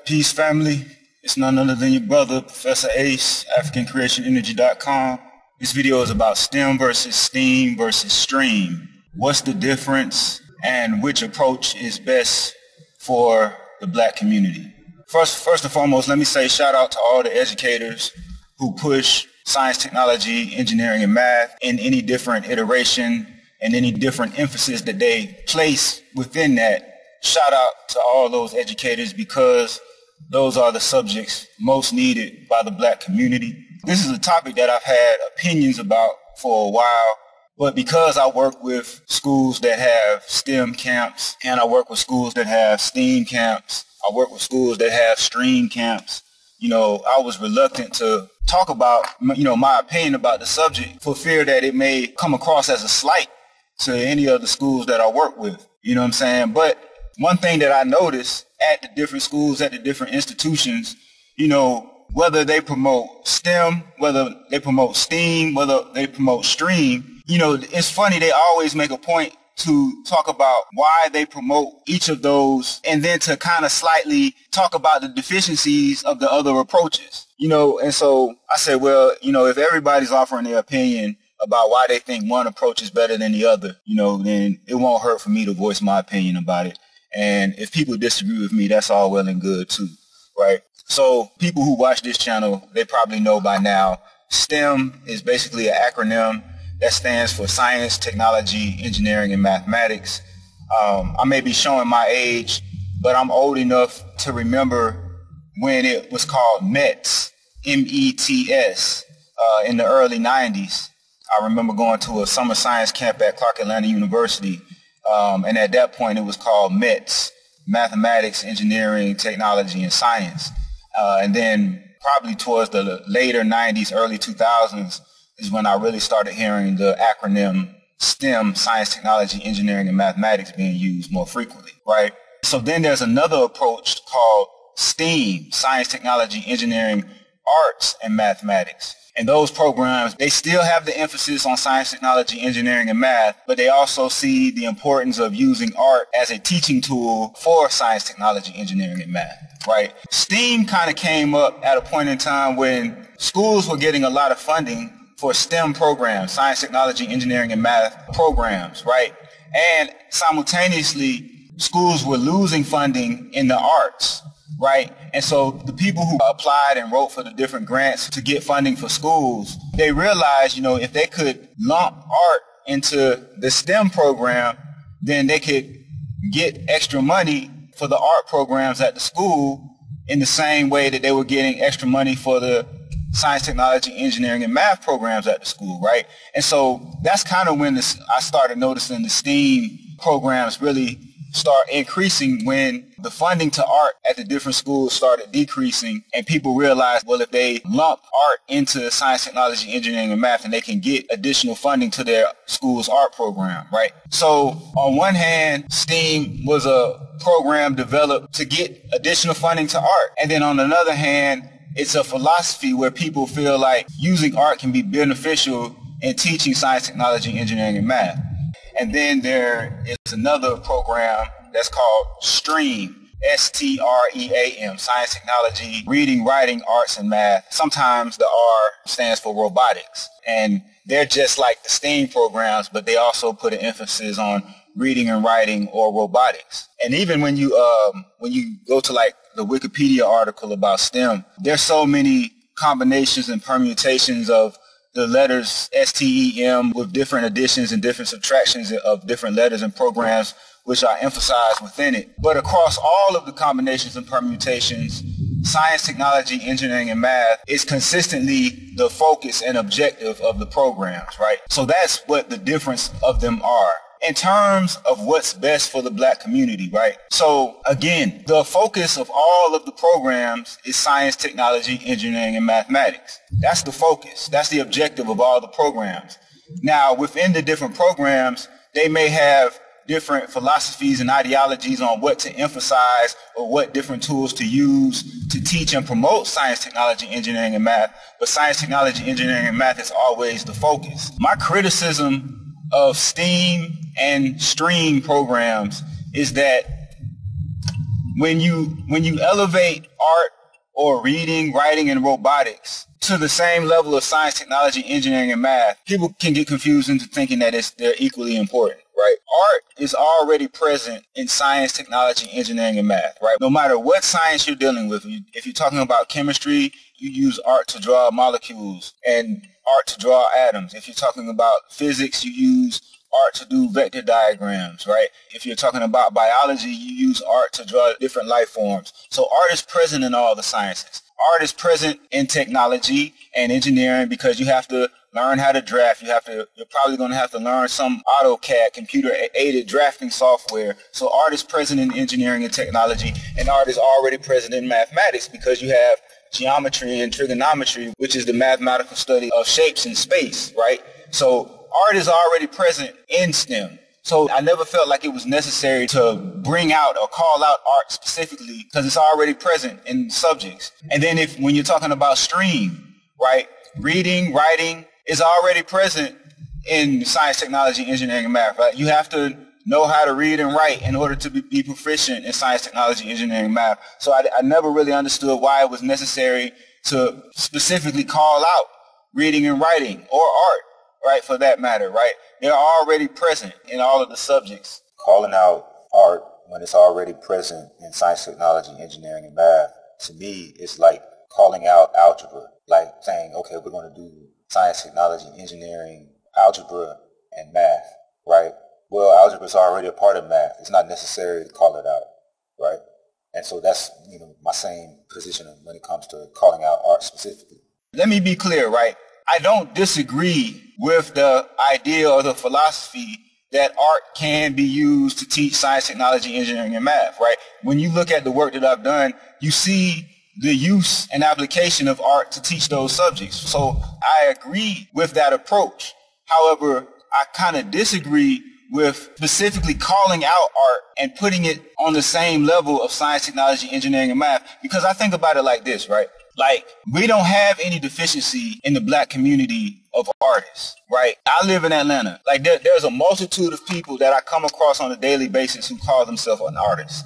Peace, family. It's none other than your brother, Professor Ace, AfricanCreationEnergy.com. This video is about STEM versus STEAM versus STREAM. What's the difference and which approach is best for the black community? First and foremost, let me say shout out to all the educators who push science, technology, engineering, and math in any different iteration and any different emphasis that they place within that. Shout out to all those educators because those are the subjects most needed by the black community. This is a topic that I've had opinions about for a while, but because I work with schools that have STEM camps and I work with schools that have STEAM camps, I work with schools that have STREAM camps, I was reluctant to talk about, my opinion about the subject for fear that it may come across as a slight to any of the schools that I work with. You know what I'm saying? But one thing that I noticed at the different schools, at the different institutions, whether they promote STEM, whether they promote STEAM, whether they promote STREAM, it's funny, they always make a point to talk about why they promote each of those and then to kind of slightly talk about the deficiencies of the other approaches, and so I said, well, if everybody's offering their opinion about why they think one approach is better than the other, then it won't hurt for me to voice my opinion about it. And if people disagree with me, that's all well and good too, right? So people who watch this channel, they probably know by now, STEM is basically an acronym that stands for science, technology, engineering, and mathematics. I may be showing my age, but I'm old enough to remember when it was called METS, M-E-T-S, in the early 90s. I remember going to a summer science camp at Clark Atlanta University. And at that point, it was called METS, Mathematics, Engineering, Technology, and Science. And then probably towards the later 90s, early 2000s is when I really started hearing the acronym STEM, Science, Technology, Engineering, and Mathematics being used more frequently, right? So then there's another approach called STEAM, Science, Technology, Engineering, Arts, and Mathematics. And those programs, they still have the emphasis on science, technology, engineering, and math, but they also see the importance of using art as a teaching tool for science, technology, engineering, and math, right? STEAM kind of came up at a point in time when schools were getting a lot of funding for STEM programs, science, technology, engineering, and math programs, right? And simultaneously, schools were losing funding in the arts, right? And so the people who applied and wrote for the different grants to get funding for schools, they realized, if they could lump art into the STEM program, then they could get extra money for the art programs at the school in the same way that they were getting extra money for the science, technology, engineering, and math programs at the school, right? And so that's kind of when I started noticing the STEAM programs really start increasing when the funding to art at the different schools started decreasing and people realized, well, if they lump art into science, technology, engineering, and math, and they can get additional funding to their school's art program, right? So on one hand, STEAM was a program developed to get additional funding to art. And then on another hand, it's a philosophy where people feel like using art can be beneficial in teaching science, technology, engineering, and math. And then there is another program that's called STREAM, S.T.E.A.M, Science, Technology, Reading, Writing, Arts, and Math. Sometimes the R stands for robotics. And they're just like the STEAM programs, but they also put an emphasis on reading and writing or robotics. And even when you go to like the Wikipedia article about STEM, there's so many combinations and permutations of the letters S.T.E.M with different additions and different subtractions of different letters and programs, which are emphasized within it. But across all of the combinations and permutations, science, technology, engineering, and math is consistently the focus and objective of the programs, right? So that's what the difference of them are in terms of what's best for the black community, right? So again, the focus of all of the programs is science, technology, engineering, and mathematics. That's the focus. That's the objective of all the programs. Now, within the different programs, they may have different philosophies and ideologies on what to emphasize or what different tools to use to teach and promote science, technology, engineering, and math. But science, technology, engineering, and math is always the focus. My criticism of STEAM and STREAM programs is that when you elevate art or reading, writing, and robotics to the same level of science, technology, engineering, and math, people can get confused into thinking that they're equally important, right? Art is already present in science, technology, engineering, and math, right? No matter what science you're dealing with, if you're talking about chemistry, you use art to draw molecules and art to draw atoms. If you're talking about physics, you use art to do vector diagrams, right? If you're talking about biology, you use art to draw different life forms. So art is present in all the sciences. Art is present in technology and engineering because you have to learn how to draft. You're probably going to have to learn some AutoCAD, computer-aided drafting software. So art is present in engineering and technology, and art is already present in mathematics because you have geometry and trigonometry, which is the mathematical study of shapes in space, right? So art is already present in STEM. So I never felt like it was necessary to bring out or call out art specifically because it's already present in subjects. And then when you're talking about STREAM, right, reading, writing is already present in science, technology, engineering, and math, right? You have to know how to read and write in order to be proficient in science, technology, engineering, and math. So I never really understood why it was necessary to specifically call out reading and writing or art, right, for that matter, right? They're already present in all of the subjects. Calling out art when it's already present in science, technology, engineering, and math, to me, it's like calling out algebra, like saying, okay, we're going to do science, technology, engineering, algebra, and math, right? Well, algebra is already a part of math. It's not necessary to call it out, right? And so that's, my same position when it comes to calling out art specifically. Let me be clear, right? I don't disagree with the idea or the philosophy that art can be used to teach science, technology, engineering, and math, right? When you look at the work that I've done, you see the use and application of art to teach those subjects. So I agree with that approach. However, I kind of disagree with specifically calling out art and putting it on the same level of science, technology, engineering, and math, because I think about it like this, right? Like, we don't have any deficiency in the black community of artists, right? I live in Atlanta. Like, there's a multitude of people that I come across on a daily basis who call themselves an artist,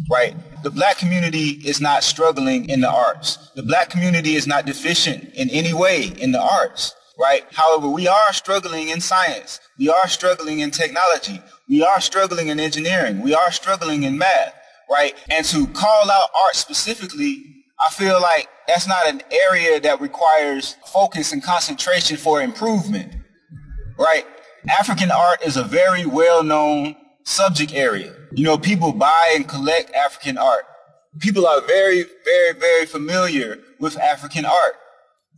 right? The black community is not struggling in the arts. The black community is not deficient in any way in the arts, right? However, we are struggling in science. We are struggling in technology. We are struggling in engineering. We are struggling in math, right? And to call out art specifically, I feel like that's not an area that requires focus and concentration for improvement, right? African art is a very well-known subject area. People buy and collect African art. People are very, very, very familiar with African art.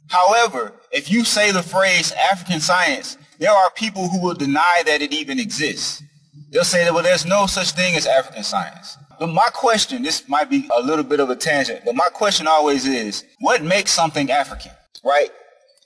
However, if you say the phrase African science, there are people who will deny that it even exists. They'll say that, well, there's no such thing as African science. But my question, this might be a little bit of a tangent, but my question always is, what makes something African, right?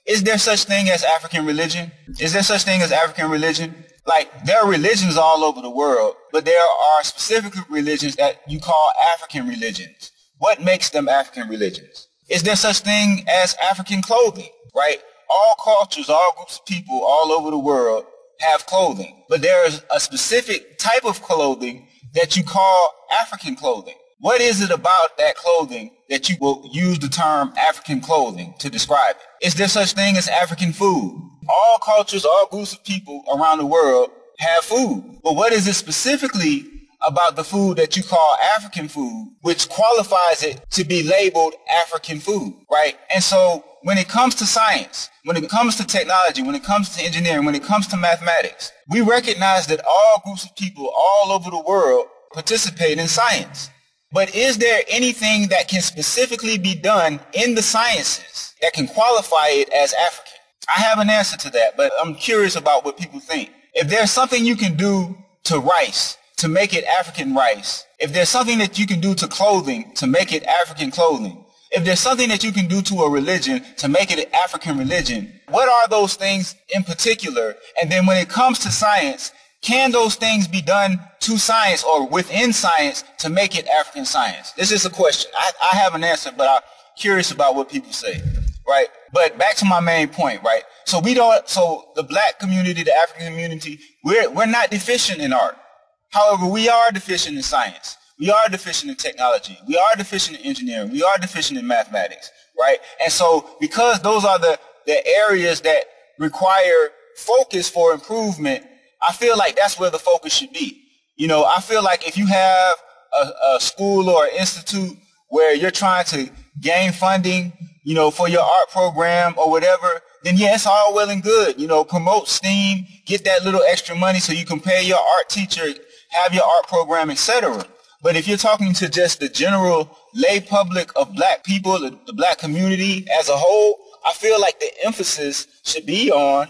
Is there such thing as African religion? Is there such thing as African religion? Like, there are religions all over the world, but there are specific religions that you call African religions. What makes them African religions? Is there such thing as African clothing, right? All cultures, all groups of people all over the world have clothing, but there is a specific type of clothing that you call African clothing. What is it about that clothing that you will use the term African clothing to describe it? Is there such thing as African food? All cultures, all groups of people around the world have food. But what is it specifically about the food that you call African food, which qualifies it to be labeled African food, right? And so when it comes to science, when it comes to technology, when it comes to engineering, when it comes to mathematics, we recognize that all groups of people all over the world participate in science. But is there anything that can specifically be done in the sciences that can qualify it as African? I have an answer to that, but I'm curious about what people think. If there's something you can do to rice, to make it African rice, if there's something that you can do to clothing to make it African clothing, if there's something that you can do to a religion to make it an African religion, what are those things in particular? And then when it comes to science, can those things be done to science or within science to make it African science? This is a question. I have an answer, but I'm curious about what people say, right? But back to my main point, right? So the black community, the African community, we're not deficient in art. However, we are deficient in science. We are deficient in technology. We are deficient in engineering. We are deficient in mathematics, right? And so because those are the areas that require focus for improvement, I feel like that's where the focus should be. I feel like if you have a school or an institute where you're trying to gain funding, for your art program or whatever, then yeah, it's all well and good. Promote STEAM, get that little extra money so you can pay your art teacher, have your art program, etc. But if you're talking to just the general lay public of black people, the black community as a whole, I feel like the emphasis should be on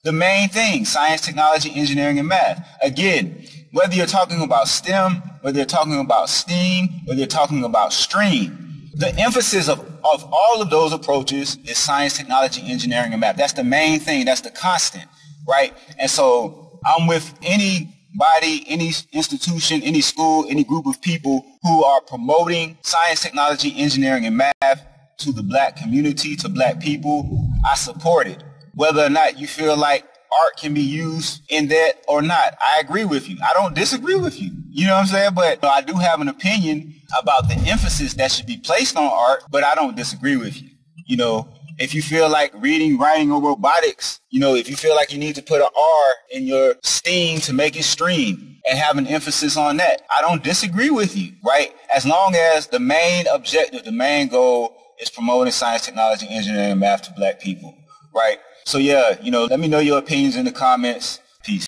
the main thing: science, technology, engineering, and math. Again, whether you're talking about STEM, whether you're talking about STEAM, whether you're talking about STREAM, the emphasis of all of those approaches is science, technology, engineering, and math. That's the main thing. That's the constant, right? And so I'm with anybody, any institution, any school, any group of people who are promoting science, technology, engineering, and math to the black community, to black people. I support it. Whether or not you feel like art can be used in that or not, I agree with you. I don't disagree with you. You know what I'm saying? But I do have an opinion about the emphasis that should be placed on art, but I don't disagree with you. If you feel like reading, writing, or robotics, if you feel like you need to put an R in your STEAM to make it STREAM and have an emphasis on that, I don't disagree with you, right? As long as the main objective, the main goal is promoting science, technology, engineering, and math to black people, right? So yeah, let me know your opinions in the comments. Peace.